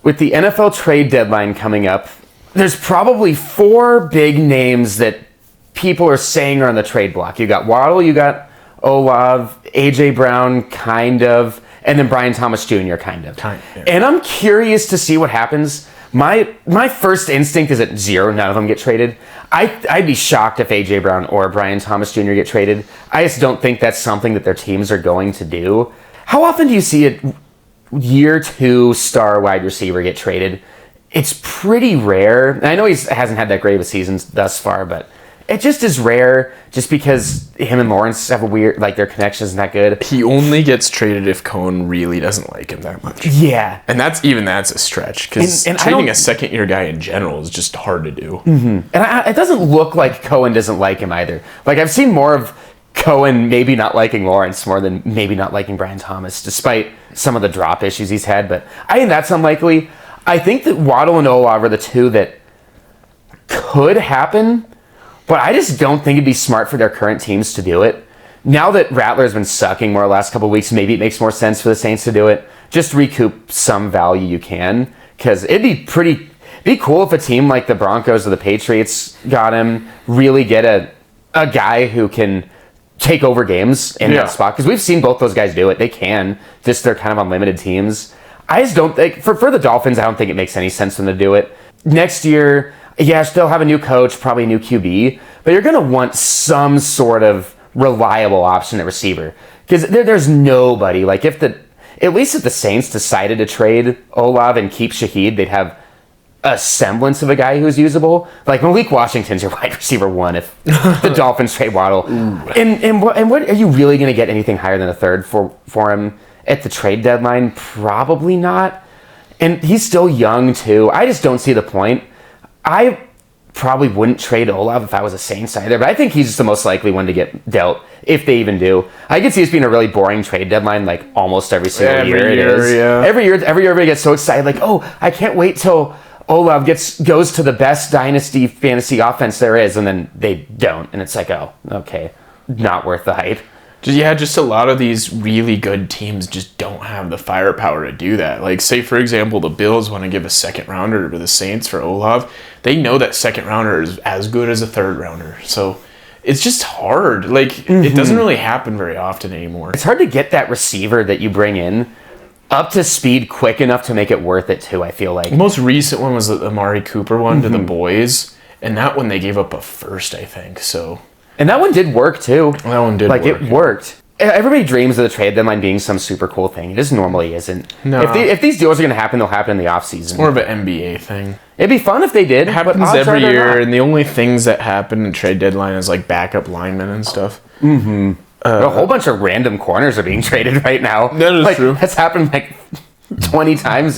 with the NFL trade deadline coming up, there's probably 4 big names that people are saying are on the trade block. You got Waddle, you got Olav, A.J. Brown, kind of, and then Brian Thomas Jr., kind of. Yeah. And I'm curious to see what happens. My first instinct is at 0, none of them get traded. I'd be shocked if A.J. Brown or Brian Thomas Jr. get traded. I just don't think that's something that their teams are going to do. How often do you see a year 2 star wide receiver get traded? It's pretty rare. And I know he hasn't had that great of a season thus far, but it just is rare just because him and Lawrence have a weird, like, their connection isn't that good. He only gets traded if Cohen really doesn't like him that much. Yeah. And that's a stretch, because trading a second-year guy in general is just hard to do. Mm-hmm. And it doesn't look like Cohen doesn't like him either. Like, I've seen more of Cohen maybe not liking Lawrence more than maybe not liking Brian Thomas, despite some of the drop issues he's had. But I think that's unlikely. I think that Waddle and Olav are the 2 that could happen, but I just don't think it'd be smart for their current teams to do it. Now that Rattler's been sucking more the last couple of weeks, maybe it makes more sense for the Saints to do it. Just recoup some value you can, because it'd be cool if a team like the Broncos or the Patriots got him, really get a guy who can take over games in that spot, because we've seen both those guys do it. They can, just they're kind of on limited teams. I just don't think, for the Dolphins, I don't think it makes any sense for them to do it. Next year, yes, they'll have a new coach, probably a new QB, but you're going to want some sort of reliable option at receiver, because there's nobody. Like, at least if the Saints decided to trade Olav and keep Shaheed, they'd have a semblance of a guy who's usable. Like, Malik Washington's your wide receiver 1 if the Dolphins trade Waddle. And what are you really going to get anything higher than a third for him at the trade deadline? Probably not. And he's still young too. I just don't see the point. I probably wouldn't trade Olav if I was a Saints either, but I think he's the most likely one to get dealt, if they even do. I could see this being a really boring trade deadline, like almost every single year. It is. Yeah. Every year everybody gets so excited, like, oh, I can't wait till Olav goes to the best dynasty fantasy offense there is, and then they don't, and it's like, oh, okay, not worth the hype. Just a lot of these really good teams just don't have the firepower to do that. Like, say, for example, the Bills want to give a second rounder to the Saints for Olav. They know that second rounder is as good as a third rounder. So it's just hard. Like, it doesn't really happen very often anymore. It's hard to get that receiver that you bring in up to speed quick enough to make it worth it too, I feel like. The most recent one was the Amari Cooper one to the boys, and that one they gave up a first, I think. So, and that one did work too. That one did work. Like, it worked. Everybody dreams of the trade deadline being some super cool thing. It just normally isn't. No. If these deals are going to happen, they'll happen in the offseason. It's more of an NBA thing. It'd be fun if they did. It happens every year, and the only things that happen in trade deadline is like backup linemen and stuff. Mm-hmm. A whole bunch of random corners are being traded right now. That is true. That's happened like 20 times